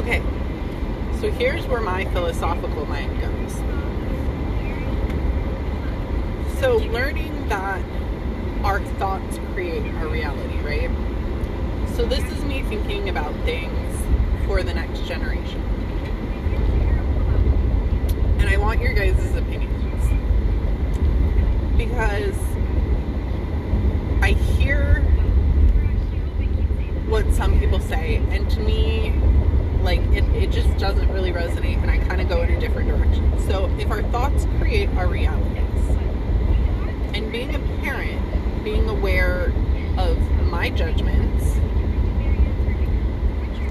Okay, so here's where my philosophical mind goes. So learning that our thoughts create our reality, right? So this is me thinking about things for the next generation. And I want your guys' opinions. Because I hear what some people say, and to me, like, it just doesn't really resonate, and I kind of go in a different direction. So if our thoughts create our realities, and being a parent, being aware of my judgments,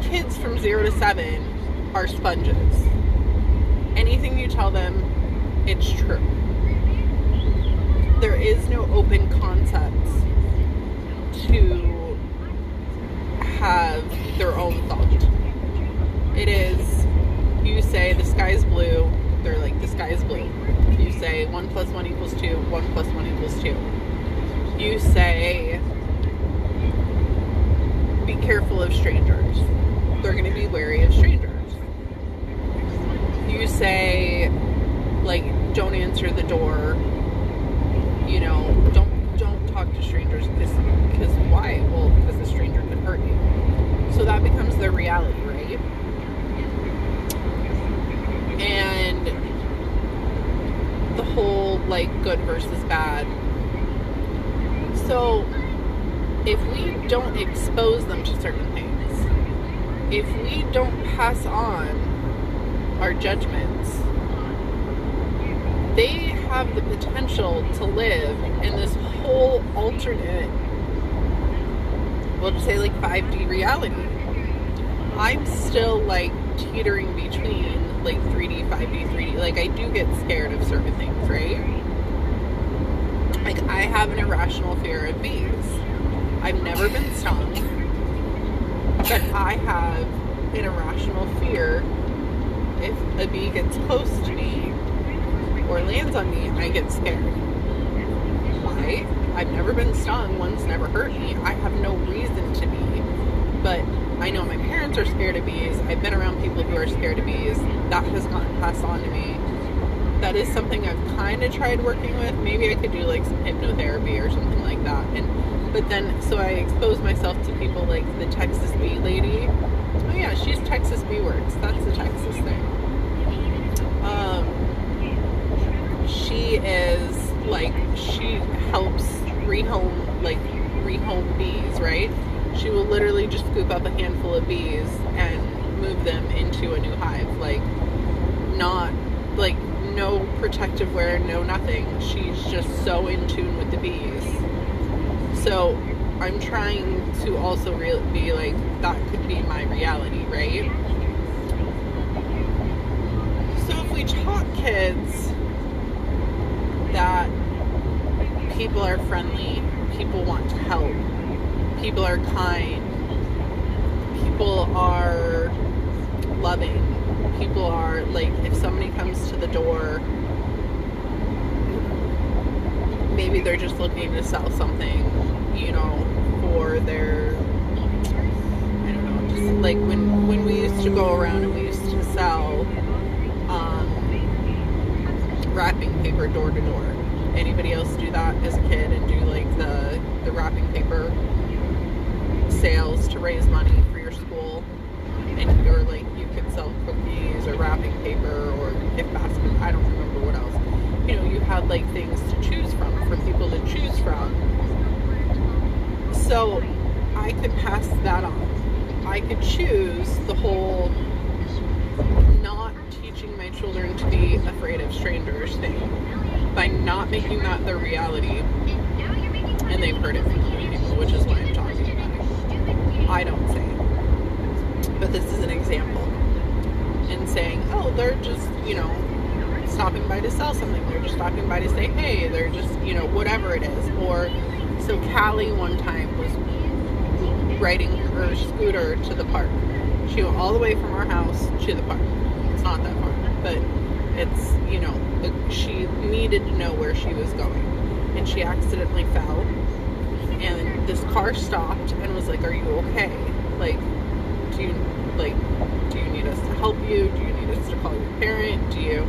kids from 0 to 7 are sponges. Anything you tell them, it's true. There is no open concept to have their own thought. It is, you say the sky's blue, they're like, the sky's blue. You say 1 + 1 = 2, 1 + 1 = 2. You say, be careful of strangers. They're going to be wary of strangers. You say, like, don't answer the door. You know, don't talk to strangers, because why? Well, because a stranger could hurt you. So that becomes their reality, right? And the whole, like, good versus bad. So if we don't expose them to certain things, if we don't pass on our judgments, they have the potential to live in this whole alternate, we'll just say, like, 5D reality. I'm still, like, teetering between, like, 3D, 5D, 3D. Like, I do get scared of certain things, right? Like, I have an irrational fear of bees. I've never been stung, but I have an irrational fear if a bee gets close to me or lands on me, I get scared. Why? I've never been stung. One's never hurt me. I have no reason to be. But I know my parents are scared of bees. I've been around people who are scared of bees. That has gotten passed on to me. That is something I've kind of tried working with. Maybe I could do, like, some hypnotherapy or something like that. But then, so I expose myself to people like the Texas bee lady. Oh yeah, she's Texas Bee Works. That's the Texas thing. She is, like, she helps rehome bees, right? She will literally just scoop up a handful of bees and move them into a new hive. Like, not, like, no protective wear, no nothing. She's just so in tune with the bees. So I'm trying to also be like, that could be my reality, right? So if we taught kids that people are friendly, people want to help, people are kind, people are loving, people are, like, if somebody comes to the door, maybe they're just looking to sell something, you know, for their, I don't know, just like when we used to go around and we used to sell wrapping paper door to door. Anybody else do that as a kid and do, like, the wrapping paper sales to raise money for your school? And you're like, you could sell cookies or wrapping paper or gift baskets. I don't remember what else. You know, you had, like, things to choose from, for people to choose from. So I could pass that on. I could choose the whole not teaching my children to be afraid of strangers thing by not making that their reality. And they've heard it from other people, which is why I'm talking about it. I don't say it. But this is an example. And saying, oh, they're just, you know, stopping by to sell something. They're just stopping by to say, hey, they're just, you know, whatever it is. Or, so Callie one time was riding her scooter to the park. She went all the way from our house to the park. It's not that far, but it's, you know, she needed to know where she was going. And she accidentally fell. And this car stopped and was like, are you okay? Like, do you need a help you? Do you need us to call your parent? Do you?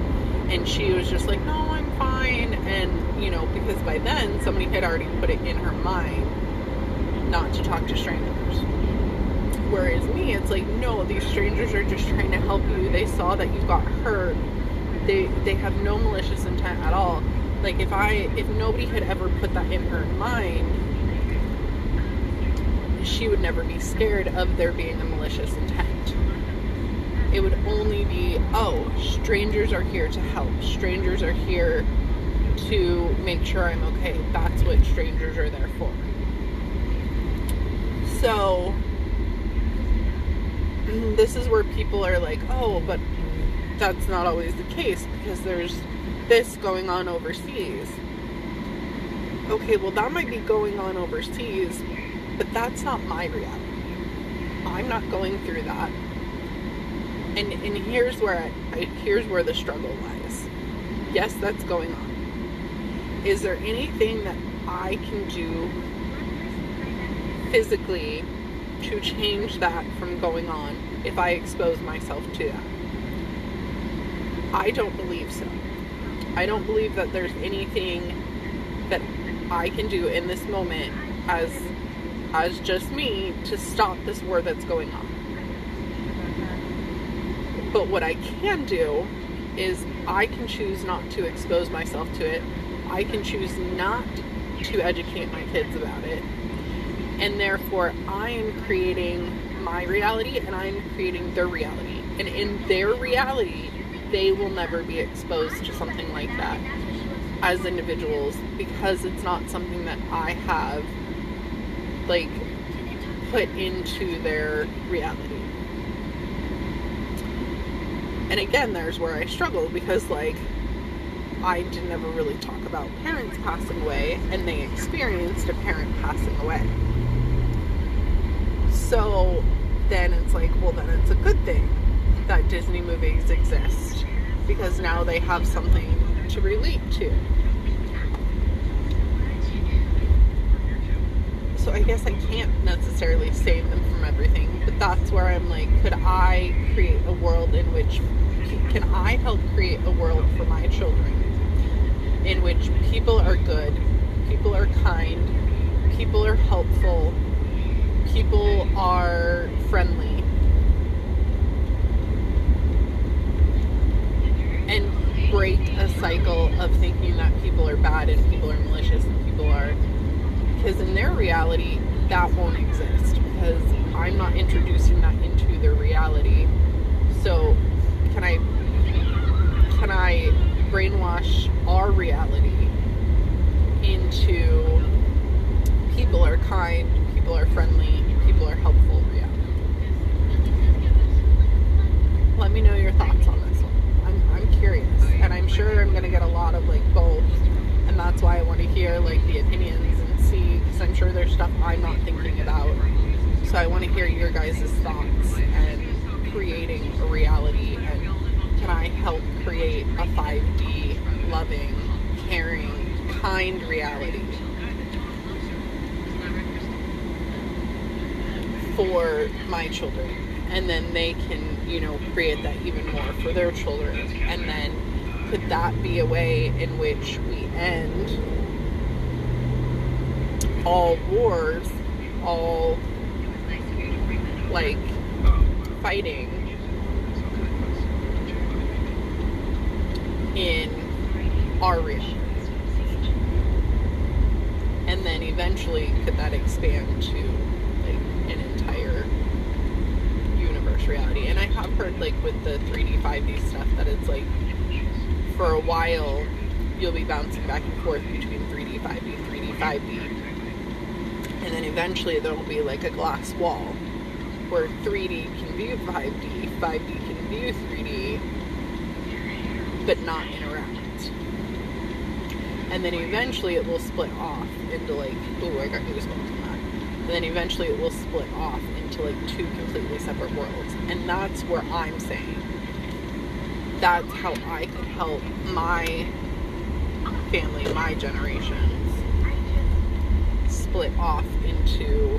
And she was just like, no, I'm fine. And, you know, because by then somebody had already put it in her mind not to talk to strangers. Whereas me, it's like, no, these strangers are just trying to help you. They saw that you got hurt. They have no malicious intent at all. Like, if nobody had ever put that in her mind, she would never be scared of there being a malicious intent. It would only be, oh, strangers are here to help. Strangers are here to make sure I'm okay. That's what strangers are there for. So, this is where people are like, oh, but that's not always the case because there's this going on overseas. Okay, well, that might be going on overseas, but that's not my reality. I'm not going through that. And here's where here's where the struggle lies. Yes, that's going on. Is there anything that I can do physically to change that from going on if I expose myself to that? I don't believe so. I don't believe that there's anything that I can do in this moment as just me to stop this war that's going on. But what I can do is I can choose not to expose myself to it. I can choose not to educate my kids about it. And therefore, I am creating my reality and I'm creating their reality. And in their reality, they will never be exposed to something like that as individuals because it's not something that I have, like, put into their reality. And again, there's where I struggle because, like, I didn't ever really talk about parents passing away, and they experienced a parent passing away. So then it's like, well, then it's a good thing that Disney movies exist because now they have something to relate to. So I guess I can't necessarily save them from everything, but that's where I'm like, could I create a world in which, can I help create a world for my children in which people are good, people are kind, people are helpful, people are friendly, and break a cycle of thinking that people are bad and people are malicious and people are, because in their reality that won't exist because I'm not introducing that into their reality. So can I brainwash our reality into people are kind, people are friendly, people are helpful reality? Let me know your thoughts on this one. I'm curious, and I'm sure I'm gonna get a lot of, like, both, and that's why I want to hear, like, the opinions and see, because I'm sure there's stuff I'm not thinking about. So I want to hear your guys' thoughts and creating a reality, and can I help create a 5D loving, caring, kind reality for my children, and then they can, you know, create that even more for their children. And then could that be a way in which we end all wars, all, like, fighting in our reality? And then eventually could that expand to, like, an entire universe reality? And I have heard, like, with the 3D 5D stuff that it's like for a while you'll be bouncing back and forth between 3D 5D 3D 5D, and then eventually there will be like a glass wall where 3D can view 5D, 5D can view 3D, but not interact. And then eventually it will split off into, like, ooh, I got goosebumps on that. And then eventually it will split off into, like, two completely separate worlds. And that's where I'm saying that's how I could help my family, my generations, split off into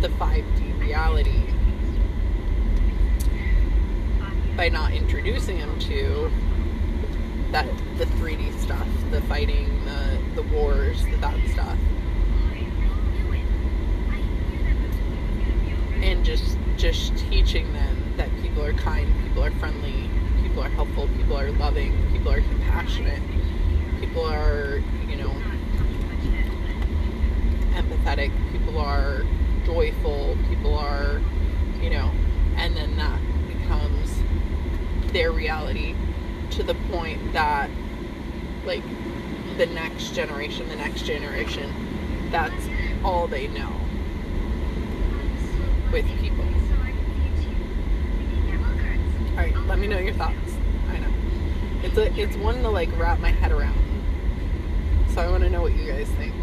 the 5D reality by not introducing them to that, the 3D stuff, the fighting, the wars, that stuff, and just teaching them that people are kind, people are friendly, people are helpful, people are loving, people are compassionate, people are, empathetic, people are joyful, people are, and then that becomes their reality, to the point that, like, the next generation, that's all they know with people. Alright, let me know your thoughts. I know. It's one to, like, wrap my head around. So I want to know what you guys think.